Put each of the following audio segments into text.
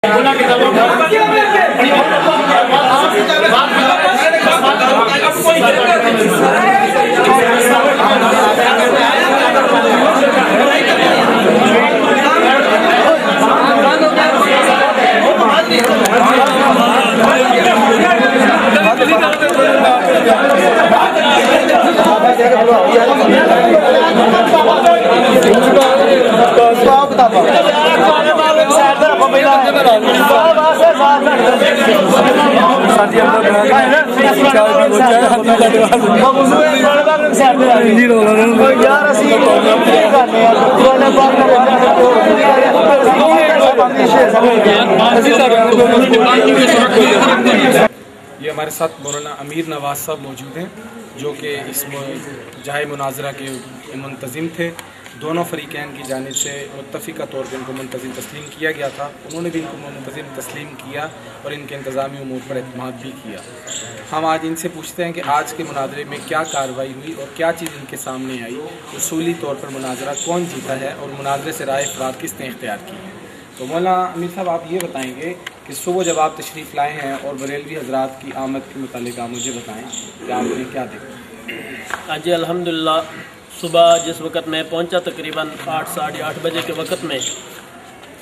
یہ ہمارے ساتھ مولانا امیر نواز صاحب موجود ہیں جو کہ اس جائے مناظرہ کے منتظم تھے۔ دونوں فریقین کی جانب سے متفقہ طور پر ان کو منتظم تسلیم کیا گیا تھا، انہوں نے بھی ان کو منتظم تسلیم کیا اور ان کے انتظامی امور پر اعتماد بھی کیا۔ ہم آج ان سے پوچھتے ہیں کہ آج کے مناظرے میں کیا کارروائی ہوئی اور کیا چیز ان کے سامنے آئی، اصولی طور پر مناظرہ کون جیتا ہے اور مناظرے سے رائے افراد کس نے اختیار کی ہے۔ تو مولانا امیر صاحب آپ یہ بتائیں گے کہ صبح جب آپ تشریف لائے ہیں اور بریلوی حضرات کی آمد کے متعلق آپ مجھے بتائیں کہ آپ نے کیا دیکھا؟ جی الحمدللہ، صبح جس وقت میں پہنچا تقریباً 8 ساڑھے 8 بجے کے وقت میں،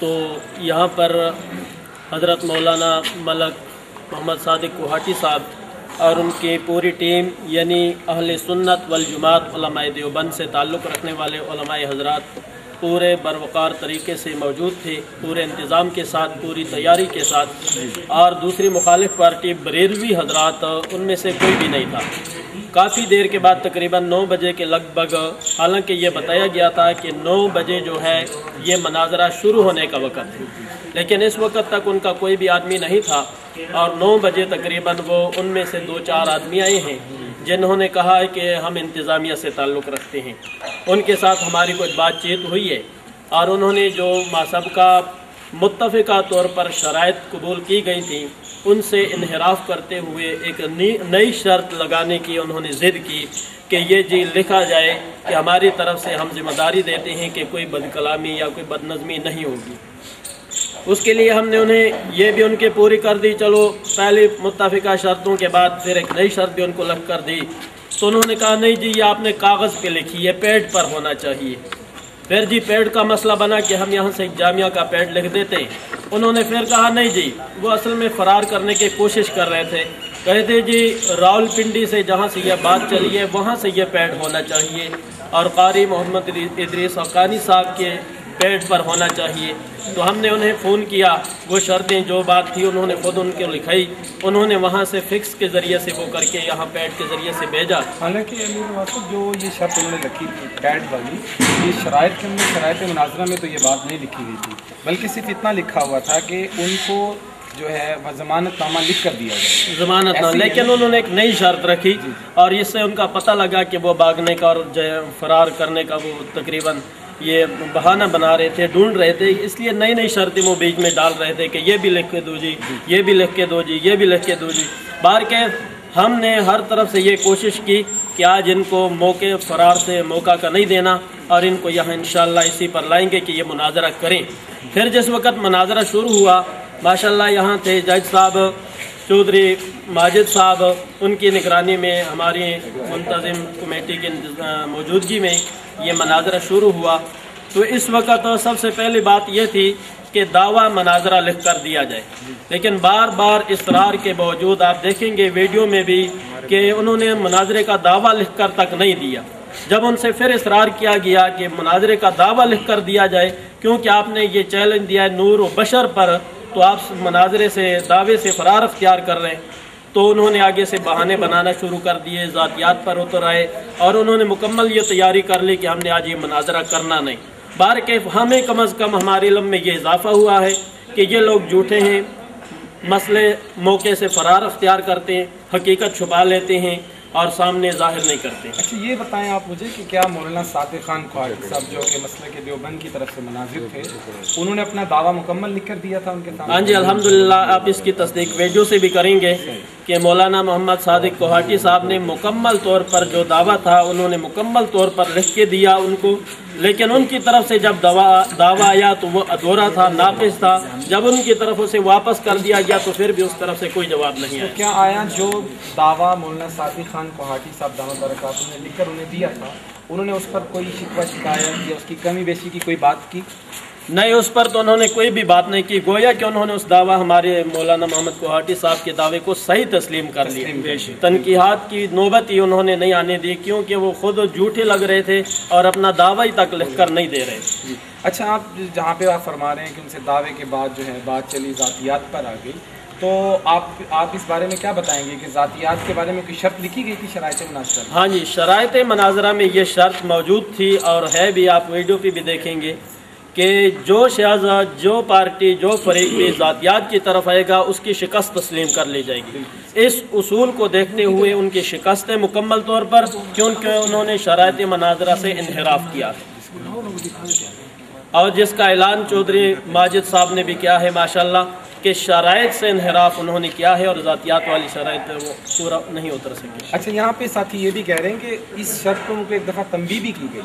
تو یہاں پر حضرت مولانا ملک محمد صادق کوہاٹی صاحب اور ان کی پوری ٹیم یعنی اہل سنت والجماعت علماء دیوبند سے تعلق رکھنے والے علماء حضرات پورے بروقار طریقے سے موجود تھے، پورے انتظام کے ساتھ، پوری تیاری کے ساتھ، اور دوسری مخالف پارٹی بریلوی حضرات ان میں سے کوئی بھی نہیں تھا۔ کافی دیر کے بعد تقریباً 9 بجے کے لگ بھگ، حالانکہ یہ بتایا گیا تھا کہ 9 بجے جو ہے یہ مناظرہ شروع ہونے کا وقت ہے، لیکن اس وقت تک ان کا کوئی بھی آدمی نہیں تھا، اور 9 بجے تقریباً وہ ان میں سے 2-4 آدمی آئے ہیں جنہوں نے کہا ہے کہ ہم انتظامیہ سے تعلق رکھتے ہیں۔ ان کے ساتھ ہماری کچھ بات چیت ہوئی ہے اور انہوں نے جو ماسبقہ متفقہ طور پر شرائط قبول کی گئی تھیں ان سے انحراف کرتے ہوئے ایک نئی شرط لگانے کی انہوں نے ضد کی کہ یہ جی لکھا جائے کہ ہماری طرف سے ہم ذمہ داری دیتے ہیں کہ کوئی بد کلامی یا کوئی بد نظمی نہیں ہوگی۔ اس کے لیے ہم نے انہیں یہ بھی ان کے پوری کر دی، چلو پہلی متفقہ شرطوں کے بعد پھر ایک نئی شرط بھی ان کو لکھ کر دی، تو انہوں نے کہا نہیں جی یہ آپ نے کاغذ پہ لکھی ہے، پیڈ پر ہونا چاہیے۔ پھر جی پیڈ کا مسئلہ بنا کہ ہم یہاں سے جامعہ کا پیڈ لکھ دیتے ہیں۔ انہوں نے پھر کہا نہیں جی، وہ اصل میں فرار کرنے کی کوشش کر رہے تھے، کہتے جی راول پنڈی سے جہاں سے یہ بات چلی ہے وہاں سے یہ پیڈ ہونا چاہیے اور قاری محمد ادریس حقانی صاحب کے پیڈ پر ہونا چاہیے۔ تو ہم نے انہیں فون کیا، وہ شرطیں جو بات تھی انہوں نے خود ان کو لکھائی، انہوں نے وہاں سے فکس کے ذریعے سے وہ کر کے یہاں پیڈ کے ذریعے سے بھیجا۔ حالانکہ امیر واسف جو یہ شرط انہوں نے رکھی تھی پیڈ والی، یہ شرائط کے اندر شرائط مناظرہ میں تو یہ بات نہیں لکھی گئی تھی، بلکہ صرف اتنا لکھا ہوا تھا کہ ان کو جو ہے ضمانت نامہ لکھ کر دیا گیا، ضمانت نامہ، لیکن انہوں نے ایک نئی شرط رکھی اور اس سے ان کا پتہ لگا کہ وہ بھاگنے کا اور فرار کرنے کا وہ تقریباً یہ بہانہ بنا رہے تھے، ڈھونڈ رہے تھے، اس لیے نئی نئی شرطیں وہ بیچ میں ڈال رہے تھے کہ یہ بھی لکھ کے دو جی، یہ بھی لکھ کے دو جی، یہ بھی لکھ کے دو جی۔ بہرکیف ہم نے ہر طرف سے یہ کوشش کی کہ آج ان کو موقع فرار سے موقع کا نہیں دینا اور ان کو یہاں انشاءاللہ اسی پر لائیں گے کہ یہ مناظرہ کریں۔ پھر جس وقت مناظرہ شروع ہوا، ماشاءاللہ یہاں تھے جج صاحب چودھری ماجد صاحب، ان کی نگرانی میں ہماری منتظم کمیٹی کی موجودگی میں یہ مناظرہ شروع ہوا۔ تو اس وقت سب سے پہلی بات یہ تھی کہ دعویٰ مناظرہ لکھ کر دیا جائے، لیکن بار بار اصرار کے باوجود آپ دیکھیں گے ویڈیو میں بھی کہ انہوں نے مناظرے کا دعویٰ لکھ کر تک نہیں دیا۔ جب ان سے پھر اصرار کیا گیا کہ مناظرے کا دعویٰ لکھ کر دیا جائے کیونکہ آپ نے یہ چیلنج دیا ہے نور و بشر پر، تو آپ مناظرے سے دعوے سے فرار اختیار کر رہے ہیں، تو انہوں نے آگے سے بہانے بنانا شروع کر دیے، ذاتیات پر اتر آئے اور انہوں نے مکمل یہ تیاری کر لی کہ ہم نے آج یہ مناظرہ کرنا نہیں۔ بہرکیف ہمیں کم از کم ہمارے علم میں یہ اضافہ ہوا ہے کہ یہ لوگ جھوٹے ہیں، مسئلے موقع سے فرار اختیار کرتے ہیں، حقیقت چھپا لیتے ہیں اور سامنے ظاہر نہیں کرتے۔ اچھا یہ بتائیں آپ مجھے کہ کیا مولانا صادق خان کوہاٹی صاحب جو کہ مسلک دیوبند کی طرف سے مناظر تھے، انہوں نے اپنا دعویٰ مکمل لکھ کر دیا تھا ان کے سامنے؟ ہاں جی الحمدللہ، آپ اس کی تصدیق ویڈیو سے بھی کریں گے کہ مولانا محمد صادق کوہاٹی صاحب نے مکمل طور پر جو دعویٰ تھا انہوں نے مکمل طور پر لکھ کے دیا ان کو، لیکن ان کی طرف سے جب دعویٰ آیا تو وہ ادھورا تھا، ناقص تھا۔ جب ان کی طرف سے واپس کر دیا گیا تو پھر بھی اس طرف سے کوئی جواب نہیں آیا۔ کیا آیا جو دعویٰ مولانا صادق خان کوہاٹی صاحب دامت برکاتہ نے لکھ کر انہیں دیا تھا، انہوں نے اس پر کوئی شکوہ شکایت یا اس کی کمی بیشی کی کوئی بات کی؟ نہیں، اس پر تو انہوں نے کوئی بھی بات نہیں کی، گویا کہ انہوں نے اس دعویٰ ہمارے مولانا محمد کوہاٹی صاحب کے دعوے کو صحیح تسلیم کر لیا۔ تنقیحات کی نوبت ہی انہوں نے نہیں آنے دی، کیونکہ وہ خود جھوٹے لگ رہے تھے اور اپنا دعویٰ تک لکھ کر نہیں دے رہے تھے۔ اچھا، آپ جہاں پہ آپ فرما رہے ہیں کہ ان سے دعوے کے بعد جو ہے بات چلی ذاتیات پر آ گئی، تو آپ اس بارے میں کیا بتائیں گے کہ ذاتیات کے بارے میں کوئی شرط لکھی گئی تھی شرائط مناظرہ میں؟ ہاں جی، شرائط مناظرہ میں یہ شرط موجود تھی اور ہے بھی، آپ ویڈیو پہ بھی دیکھیں گے کہ جو شہزاد، جو پارٹی، جو فریق بھی ذاتیات کی طرف آئے گا اس کی شکست تسلیم کر لی جائے گی۔ اس اصول کو دیکھتے ہوئے ان کی شکست ہے مکمل طور پر، کیونکہ انہوں نے شرائط مناظرہ سے انحراف کیا اور جس کا اعلان چودھری ماجد صاحب نے بھی کیا ہے ماشاءاللہ کہ شرائط سے انحراف انہوں نے کیا ہے اور ذاتیات والی شرائط وہ پورا نہیں اتر سکے۔ اچھا، یہاں پہ ساتھی یہ بھی کہہ رہے ہیں کہ اس شرط کو ان کو ایک دفعہ تنبیہ بھی کی گئی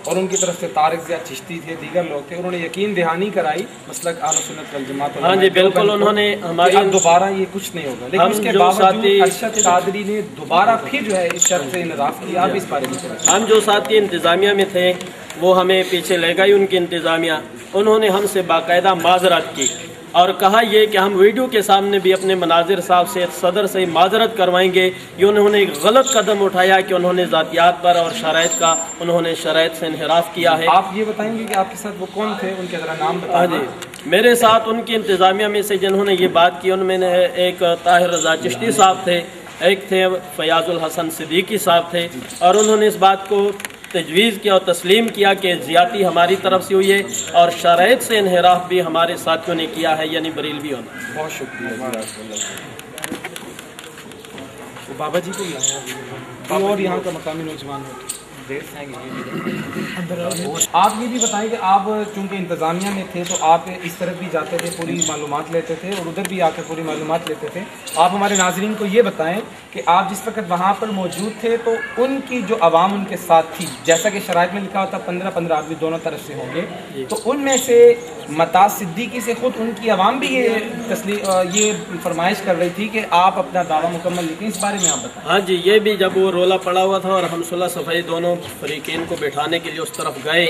اور ان کی طرف سے طارق ضیاء چشتی تھے، دیگر لوگ تھے، انہوں نے یقین دہانی کرائی مسلک اہل سنت والجماعت۔ ہاں جی بالکل، انہوں نے ہماری دوبارہ یہ کچھ نہیں ہوگا، لیکن اس کے باوجود ارشد قادری نے دوبارہ پھر جو ہے اس شرط سے انحراف کیا۔ آپ اس بارے میں ہم جو ساتھی انتظامیہ میں تھے وہ ہمیں پیچھے لے گئی ان کی انتظامیہ، انہوں نے ہم سے باقاعدہ معذرت کی اور کہا یہ کہ ہم ویڈیو کے سامنے بھی اپنے مناظر صاحب سے صدر سے معذرت کروائیں گے، یہ انہوں نے ایک غلط قدم اٹھایا کہ انہوں نے ذاتیات پر اور شرائط کا انہوں نے شرائط سے انحراف کیا ہے۔ آپ یہ بتائیں گے کہ آپ کے ساتھ وہ کون تھے، ان کے ذرا نام بتائیں۔ جی، میرے ساتھ ان کی انتظامیہ میں سے جنہوں نے یہ بات کی ان میں نے ایک طاہر رضا چشتی صاحب تھے، ایک تھے فیاض الحسن صدیقی صاحب تھے، اور انہوں نے اس بات کو تجویز کیا اور تسلیم کیا کہ زیادتی ہماری طرف سے ہوئی ہے اور شرائط سے انحراف بھی ہمارے ساتھیوں نے کیا ہے، یعنی بریلوی ہونا۔ بہت شکریہ بابا جی کو اور یہاں کا مقامی نوجوان ہو آپ یہ بھی بتائیں کہ آپ چونکہ انتظامیہ میں تھے تو آپ اس طرف بھی جاتے تھے، پوری معلومات لیتے تھے اور ادھر بھی آ کے پوری معلومات لیتے تھے۔ آپ ہمارے ناظرین کو یہ بتائیں کہ آپ جس وقت وہاں پر موجود تھے تو ان کی جو عوام ان کے ساتھ تھی، جیسا کہ شرائط میں لکھا ہوتا 15 آدمی دونوں طرف سے ہوں گے، تو ان میں سے متاز صدیقی سے خود ان کی عوام بھی یہ فرمائش کر رہی تھی کہ آپ اپنا دعویٰ مکمل لکھیں، اس بارے میں آپ بتائیں۔ ہاں جی، یہ بھی جب وہ رولا پڑا ہوا تھا اور ہم صلح صفائی دونوں فریقین کو بٹھانے کے لیے اس طرف گئے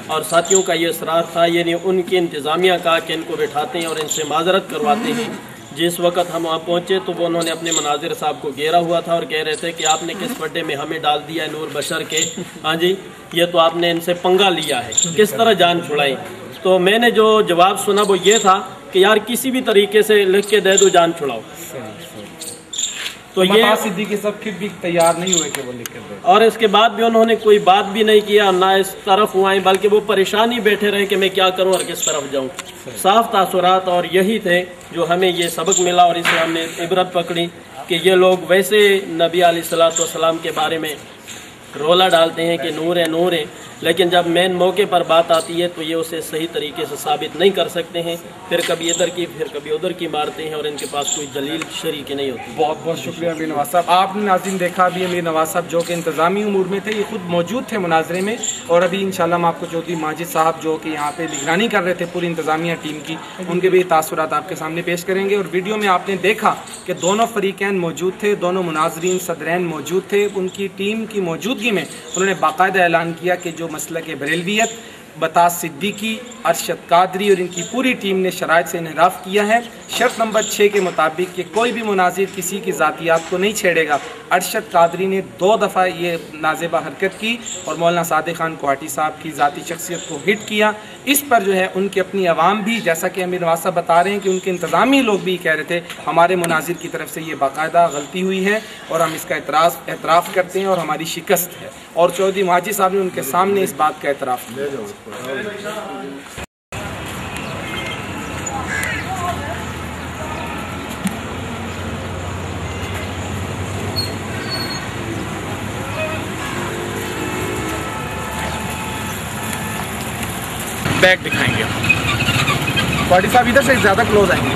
اور ساتھیوں کا یہ اصرار تھا، یعنی ان کی انتظامیہ کا کہ ان کو بٹھاتے ہیں اور ان سے معذرت کرواتے ہیں۔ جس وقت ہم وہاں پہنچے تو وہ انہوں نے اپنے مناظر صاحب کو گھیرا ہوا تھا اور کہہ رہے تھے کہ آپ نے کس پڈے میں ہمیں ڈال دیا ہے نور بشر کے، ہاں جی یہ تو آپ نے ان سے پنگا لیا ہے، کس طرح جان چھڑائی۔ تو میں نے جو جواب سنا وہ یہ تھا کہ یار کسی بھی طریقے سے لکھ کے دے دو، جان چھڑاؤ۔ تو یہ صدیقی سب پھر بھی تیار نہیں ہوئے کہ وہ لکھ کر دیں، اور اس کے بعد بھی انہوں نے کوئی بات بھی نہیں کیا، نہ اس طرف ہوئے بلکہ وہ پریشان ہی بیٹھے رہے کہ میں کیا کروں اور کس طرف جاؤں۔ صاف تاثرات اور یہی تھے جو ہمیں یہ سبق ملا اور اسے ہم نے عبرت پکڑی کہ یہ لوگ ویسے نبی علیہ الصلوۃ والسلام کے بارے میں رولا ڈالتے ہیں کہ نور ہے نور ہے، لیکن جب مین موقع پر بات آتی ہے تو یہ اسے صحیح طریقے سے ثابت نہیں کر سکتے ہیں، پھر کبھی ادھر کی پھر کبھی ادھر کی مارتے ہیں اور ان کے پاس کوئی دلیل شرعی نہیں ہوتی۔ بہت بہت شکریہ امیر نواز صاحب۔ آپ نے ناظرین دیکھا ابھی امیر نواز صاحب جو کہ انتظامی امور میں تھے، یہ خود موجود تھے مناظرے میں، اور ابھی انشاءاللہ ہم آپ کو چودھری ماجد صاحب جو کہ یہاں پہ نگرانی کر رہے تھے پوری انتظامیہ ٹیم کی، ان کے بھی تاثرات آپ کے سامنے پیش کریں گے۔ اور ویڈیو میں آپ نے دیکھا کہ دونوں فریقین موجود تھے، دونوں مناظرین صدرین موجود تھے، ان کی ٹیم کی موجودگی میں انہوں نے باقاعدہ اعلان کیا کہ جو مسلک بریلویت، متاز صدیقی، ارشد قادری اور ان کی پوری ٹیم نے شرائط سے انحراف کیا ہے۔ شرط نمبر 6 کے مطابق کہ کوئی بھی مناظر کسی کی ذاتیات کو نہیں چھیڑے گا۔ ارشد قادری نے 2 دفعہ یہ نازیبہ حرکت کی اور مولانا صادق خان کوہاٹی صاحب کی ذاتی شخصیت کو ہٹ کیا۔ اس پر جو ہے ان کی اپنی عوام بھی، جیسا کہ امیر نواز صاحب بتا رہے ہیں کہ ان کے انتظامی لوگ بھی کہہ رہے تھے ہمارے مناظر کی طرف سے یہ باقاعدہ غلطی ہوئی ہے اور ہم اس کا اعتراف کرتے ہیں اور ہماری شکست ہے، اور چودھری ماجد صاحب نے ان کے سامنے اس بات کا اعتراف کیا۔ بیک دکھائیں گے کوہاٹی صاحب، ادھر سے زیادہ کلوز آئیں گے۔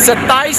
27